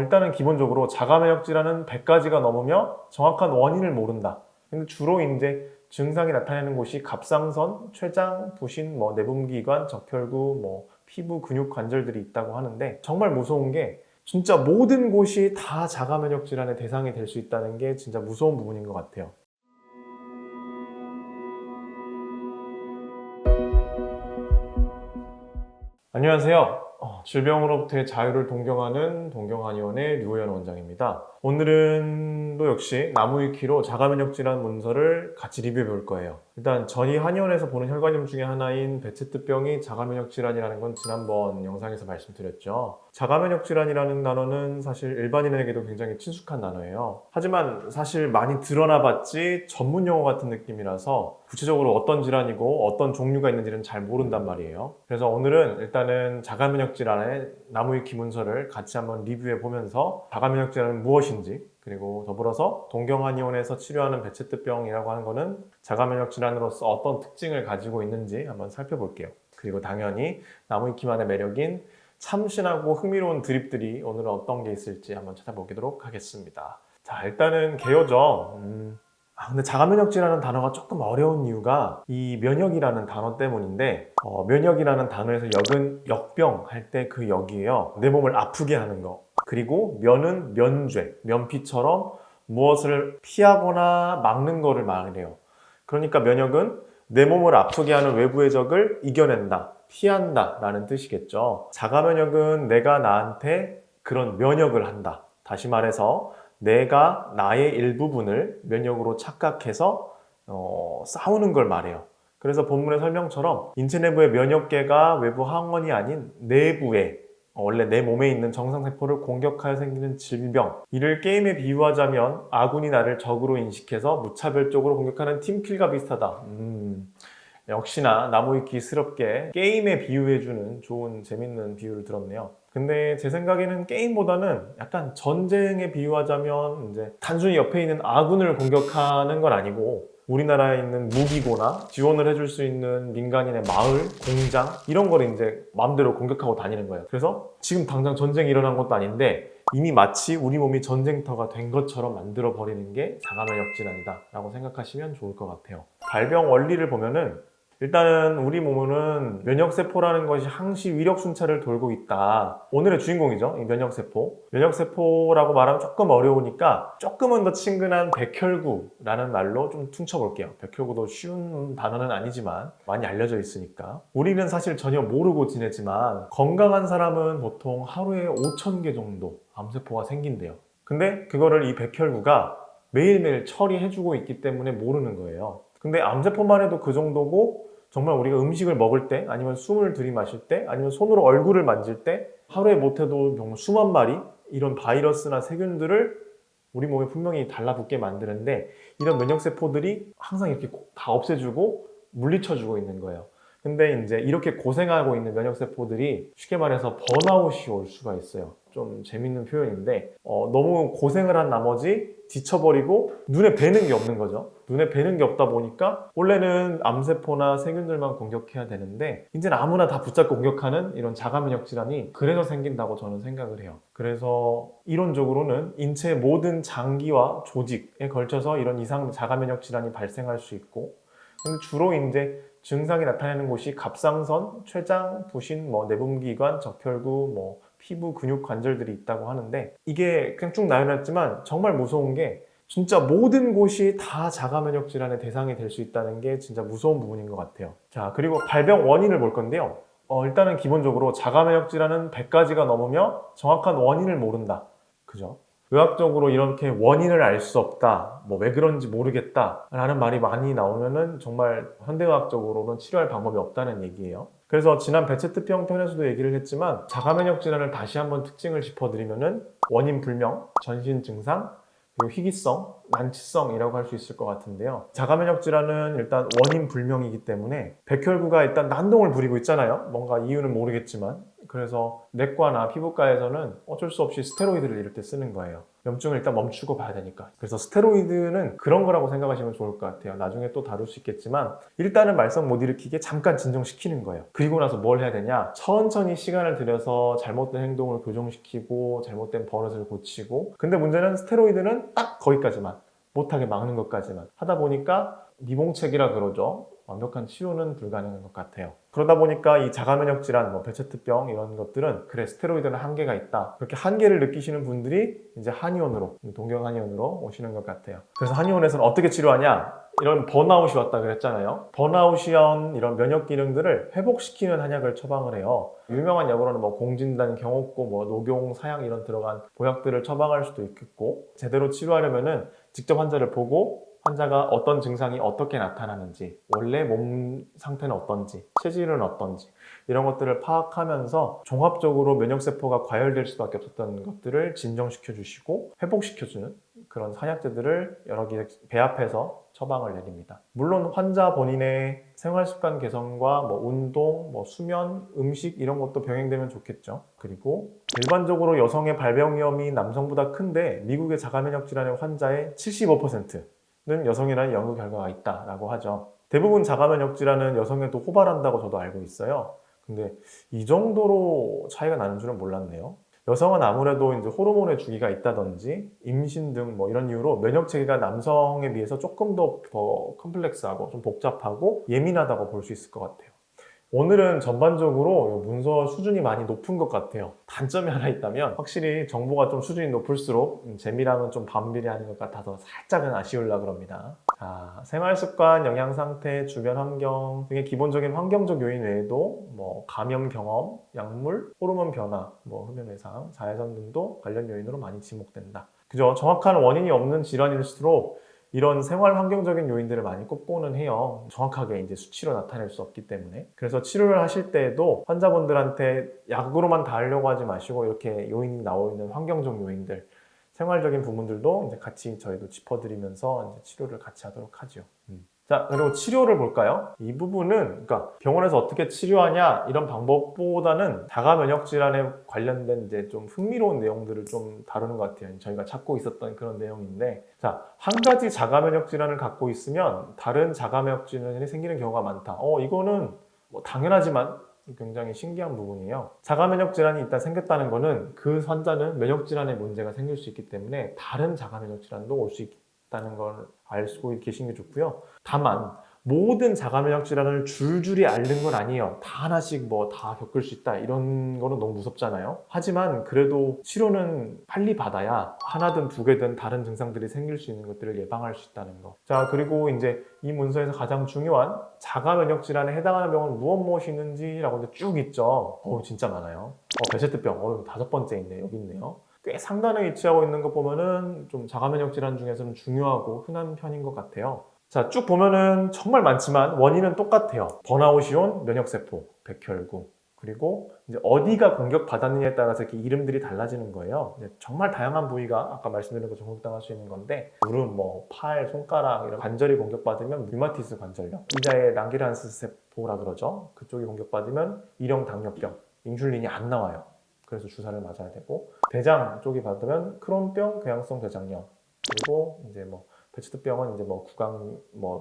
일단은 기본적으로 자가면역 질환은 100가지가 넘으며 정확한 원인을 모른다. 근데 주로 이제 증상이 나타나는 곳이 갑상선, 췌장, 부신, 내분비관, 적혈구, 피부, 근육, 관절들이 있다고 하는데 정말 무서운 게 진짜 모든 곳이 다 자가면역 질환의 대상이 될 수 있다는 게 진짜 무서운 부분인 것 같아요. 안녕하세요. 질병으로부터의 자유를 동경하는 동경한의원의 류호연 원장입니다. 오늘은 또 역시 나무위키로 자가면역 질환 문서를 같이 리뷰해 볼 거예요. 일단 저희 한의원에서 보는 혈관염 중에 하나인 베체트병이 자가면역 질환이라는 건 지난번 영상에서 말씀드렸죠. 자가면역 질환이라는 단어는 사실 일반인에게도 굉장히 친숙한 단어예요. 하지만 사실 많이 드러나 봤지 전문 용어 같은 느낌이라서 구체적으로 어떤 질환이고 어떤 종류가 있는지는 잘 모른단 말이에요. 그래서 오늘은 일단은 자가면역 질환의 나무위키 문서를 같이 한번 리뷰해 보면서 자가면역 질환은 무엇인지, 그리고 더불어서 동경한의원에서 치료하는 베체트병이라고 하는 거는 자가면역 질환으로서 어떤 특징을 가지고 있는지 한번 살펴볼게요. 그리고 당연히 나무위키만의 매력인 참신하고 흥미로운 드립들이 오늘은 어떤 게 있을지 한번 찾아보도록 하겠습니다. 자, 일단은 개요죠. 근데 자가면역 질환은 단어가 조금 어려운 이유가 이 면역이라는 단어 때문인데, 면역이라는 단어에서 역은 역병 할 때 그 역이에요. 내 몸을 아프게 하는 거. 그리고 면은 면죄, 면피처럼 무엇을 피하거나 막는 거를 말해요. 그러니까 면역은 내 몸을 아프게 하는 외부의 적을 이겨낸다, 피한다 라는 뜻이겠죠. 자가면역은 내가 나한테 그런 면역을 한다. 다시 말해서 내가 나의 일부분을 면역으로 착각해서 싸우는 걸 말해요. 그래서 본문의 설명처럼 인체 내부의 면역계가 외부 항원이 아닌 내부에 원래 내 몸에 있는 정상세포를 공격하여 생기는 질병, 이를 게임에 비유하자면 아군이 나를 적으로 인식해서 무차별적으로 공격하는 팀킬과 비슷하다. 역시나 나무위키스럽게 게임에 비유해주는 좋은 재밌는 비유를 들었네요. 근데 제 생각에는 게임보다는 약간 전쟁에 비유하자면 이제 단순히 옆에 있는 아군을 공격하는 건 아니고 우리나라에 있는 무기고나 지원을 해줄 수 있는 민간인의 마을, 공장 이런 걸 이제 마음대로 공격하고 다니는 거예요. 그래서 지금 당장 전쟁이 일어난 것도 아닌데 이미 마치 우리 몸이 전쟁터가 된 것처럼 만들어 버리는 게 자가면역 질환이다 라고 생각하시면 좋을 것 같아요. 발병 원리를 보면은 일단은 우리 몸은 면역세포라는 것이 항시 위력순찰을 돌고 있다. 오늘의 주인공이죠. 이 면역세포. 면역세포라고 말하면 조금 어려우니까 조금은 더 친근한 백혈구라는 말로 좀 퉁쳐볼게요. 백혈구도 쉬운 단어는 아니지만 많이 알려져 있으니까. 우리는 사실 전혀 모르고 지내지만 건강한 사람은 보통 하루에 5,000개 정도 암세포가 생긴대요. 근데 그거를 이 백혈구가 매일매일 처리해주고 있기 때문에 모르는 거예요. 근데 암세포만 해도 그 정도고 정말 우리가 음식을 먹을 때 아니면 숨을 들이마실 때 아니면 손으로 얼굴을 만질 때 하루에 못해도 정말 수만 마리 이런 바이러스나 세균들을 우리 몸에 분명히 달라붙게 만드는데 이런 면역세포들이 항상 이렇게 다 없애주고 물리쳐주고 있는 거예요. 근데 이제 이렇게 고생하고 있는 면역세포들이 쉽게 말해서 번아웃이 올 수가 있어요. 좀 재밌는 표현인데 너무 고생을 한 나머지 지쳐버리고 눈에 뵈는 게 없는 거죠. 눈에 뵈는 게 없다 보니까 원래는 암세포나 세균들만 공격해야 되는데 이제는 아무나 다 붙잡고 공격하는 이런 자가면역 질환이 그래서 생긴다고 저는 생각을 해요. 그래서 이론적으로는 인체의 모든 장기와 조직에 걸쳐서 이런 이상 자가면역 질환이 발생할 수 있고, 근데 주로 이제 증상이 나타나는 곳이 갑상선, 췌장, 부신, 내분비관, 적혈구, 피부, 근육, 관절들이 있다고 하는데 이게 그냥 쭉 나열했지만 정말 무서운 게 진짜 모든 곳이 다 자가면역 질환의 대상이 될 수 있다는 게 진짜 무서운 부분인 것 같아요. 자, 그리고 발병 원인을 볼 건데요. 일단은 기본적으로 자가면역 질환은 100가지가 넘으며 정확한 원인을 모른다. 그죠? 의학적으로 이렇게 원인을 알 수 없다, 왜 그런지 모르겠다 라는 말이 많이 나오면은 정말 현대의학적으로는 치료할 방법이 없다는 얘기예요. 그래서 지난 베체트병 편에서도 얘기를 했지만 자가면역 질환을 다시 한번 특징을 짚어드리면은 원인 불명, 전신 증상, 그리고 희귀성, 난치성이라고 할 수 있을 것 같은데요. 자가면역 질환은 일단 원인 불명이기 때문에 백혈구가 일단 난동을 부리고 있잖아요. 뭔가 이유는 모르겠지만 그래서 내과나 피부과에서는 어쩔 수 없이 스테로이드를 이럴 때 쓰는 거예요. 염증을 일단 멈추고 봐야 되니까. 그래서 스테로이드는 그런 거라고 생각하시면 좋을 것 같아요. 나중에 또 다룰 수 있겠지만 일단은 말썽 못 일으키게 잠깐 진정시키는 거예요. 그리고 나서 뭘 해야 되냐? 천천히 시간을 들여서 잘못된 행동을 교정시키고 잘못된 버릇을 고치고, 근데 문제는 스테로이드는 딱 거기까지만, 못하게 막는 것까지만 하다 보니까 미봉책이라 그러죠. 완벽한 치료는 불가능한 것 같아요. 그러다 보니까 이 자가면역 질환, 베체트병 이런 것들은 그래 스테로이드는 한계가 있다. 그렇게 한계를 느끼시는 분들이 이제 한의원으로, 동경 한의원으로 오시는 것 같아요. 그래서 한의원에서는 어떻게 치료하냐? 이런 번아웃이 왔다 그랬잖아요. 번아웃이런 이런 면역 기능들을 회복시키는 한약을 처방을 해요. 유명한 약으로는 공진단, 경옥고, 녹용, 사양 이런 들어간 보약들을 처방할 수도 있겠고, 제대로 치료하려면은 직접 환자를 보고 환자가 어떤 증상이 어떻게 나타나는지, 원래 몸 상태는 어떤지, 체질은 어떤지 이런 것들을 파악하면서 종합적으로 면역세포가 과열될 수밖에 없었던 것들을 진정시켜 주시고 회복시켜주는 그런 한약재들을 여러 개 배합해서 처방을 내립니다. 물론 환자 본인의 생활습관 개선과 운동, 수면, 음식 이런 것도 병행되면 좋겠죠. 그리고 일반적으로 여성의 발병 위험이 남성보다 큰데 미국의 자가면역 질환의 환자의 75%는 여성이라는 연구 결과가 있다라고 하죠. 대부분 자가면역 질환은 여성에도 호발한다고 저도 알고 있어요. 근데 이 정도로 차이가 나는 줄은 몰랐네요. 여성은 아무래도 이제 호르몬의 주기가 있다든지 임신 등 이런 이유로 면역 체계가 남성에 비해서 조금 더 컴플렉스하고 좀 복잡하고 예민하다고 볼 수 있을 것 같아요. 오늘은 전반적으로 문서 수준이 많이 높은 것 같아요. 단점이 하나 있다면 확실히 정보가 좀 수준이 높을수록 재미랑은 좀 반비례하는 것 같아서 살짝은 아쉬우려고 합니다. 자, 생활습관, 영양상태, 주변 환경 등의 기본적인 환경적 요인 외에도 감염 경험, 약물, 호르몬 변화, 흡연 외상, 자외선 등도 관련 요인으로 많이 지목된다. 그죠? 정확한 원인이 없는 질환일수록 이런 생활 환경적인 요인들을 많이 꼽고는 해요. 정확하게 이제 수치로 나타낼 수 없기 때문에. 그래서 치료를 하실 때에도 환자분들한테 약으로만 다 하려고 하지 마시고 이렇게 요인이 나오 있는 환경적 요인들, 생활적인 부분들도 이제 같이 저희도 짚어드리면서 이제 치료를 같이 하도록 하죠. 자, 그리고 치료를 볼까요? 이 부분은 그러니까 병원에서 어떻게 치료하냐 이런 방법보다는 자가면역 질환에 관련된 이제 좀 흥미로운 내용들을 좀 다루는 것 같아요. 저희가 찾고 있었던 그런 내용인데, 자, 한 가지 자가면역 질환을 갖고 있으면 다른 자가면역 질환이 생기는 경우가 많다. 이거는 당연하지만 굉장히 신기한 부분이에요. 자가면역 질환이 일단 생겼다는 거는 그 환자는 면역 질환에 문제가 생길 수 있기 때문에 다른 자가면역 질환도 올 수 있다는 걸 알고 계신 게 좋고요. 다만 모든 자가면역 질환을 줄줄이 앓는 건 아니에요. 다 하나씩 다 겪을 수 있다 이런 거는 너무 무섭잖아요. 하지만 그래도 치료는 빨리 받아야 하나든 두 개든 다른 증상들이 생길 수 있는 것들을 예방할 수 있다는 거. 자, 그리고 이제 이 문서에서 가장 중요한 자가면역 질환에 해당하는 병은 무엇이 있는지라고 쭉 있죠. 진짜 많아요. 베체트병 5번째 있네. 여기 있네요. 꽤 상단에 위치하고 있는 거 보면은 좀 자가면역 질환 중에서는 중요하고 흔한 편인 것 같아요. 자, 쭉 보면은 정말 많지만 원인은 똑같아요. 번아웃이 온 면역세포, 백혈구. 그리고 이제 어디가 공격받았느냐에 따라서 이렇게 이름들이 달라지는 거예요. 정말 다양한 부위가 아까 말씀드린 것처럼 공격당할 수 있는 건데, 무릎, 팔, 손가락 이런 관절이 공격받으면 류마티스 관절염, 이자의 랑게르한스 세포라 그러죠. 그쪽이 공격받으면 일형 당뇨병, 인슐린이 안 나와요. 그래서 주사를 맞아야 되고, 대장 쪽이 받으면 크론병, 궤양성 대장염, 그리고 이제 베체트병은 이제 구강,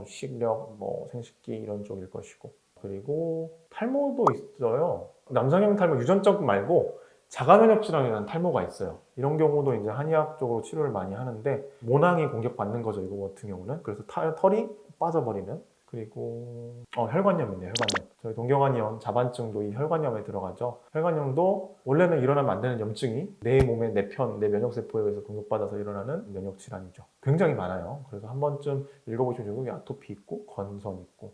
식력, 생식기 이런 쪽일 것이고, 그리고 탈모도 있어요. 남성형 탈모, 유전적 말고 자가면역 질환이라는 탈모가 있어요. 이런 경우도 이제 한의학적으로 치료를 많이 하는데 모낭이 공격받는 거죠, 이거 같은 경우는. 그래서 털이 빠져버리는. 그리고 혈관염이네요. 혈관염. 저희 동경한의원 자반증도 이 혈관염에 들어가죠. 혈관염도 원래는 일어나면 안 되는 염증이 내 몸의 내 면역세포에 의해서 공격받아서 일어나는 면역 질환이죠. 굉장히 많아요. 그래서 한 번쯤 읽어보시면 여기 아토피 있고 건선 있고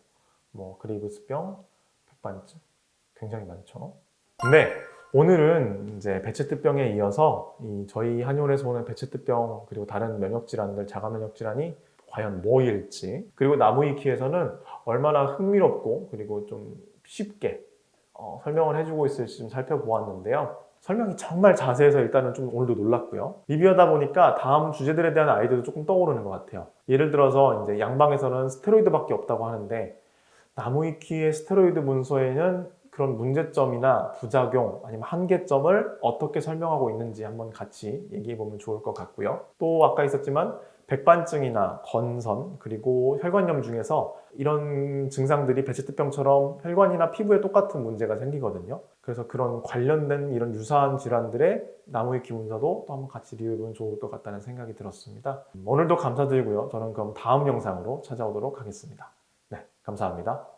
그레이브스병, 백반증 굉장히 많죠. 근데 오늘은 이제 베체트병에 이어서 저희 한의원에서 보는 베체트병 그리고 다른 면역 질환들, 자가면역 질환이 과연 뭐일지, 그리고 나무위키에서는 얼마나 흥미롭고 그리고 좀 쉽게 설명을 해주고 있을지 좀 살펴보았는데요. 설명이 정말 자세해서 일단은 좀 오늘도 놀랐고요. 리뷰하다 보니까 다음 주제들에 대한 아이디어도 조금 떠오르는 것 같아요. 예를 들어서 이제 양방에서는 스테로이드밖에 없다고 하는데 나무위키의 스테로이드 문서에는 그런 문제점이나 부작용 아니면 한계점을 어떻게 설명하고 있는지 한번 같이 얘기해 보면 좋을 것 같고요. 또 아까 있었지만 백반증이나 건선 그리고 혈관염 중에서 이런 증상들이 베체트병처럼 혈관이나 피부에 똑같은 문제가 생기거든요. 그래서 그런 관련된 이런 유사한 질환들의 나무위키 문서도 또 한번 같이 리뷰해보면 좋을 것 같다는 생각이 들었습니다. 오늘도 감사드리고요. 저는 그럼 다음 영상으로 찾아오도록 하겠습니다. 네, 감사합니다.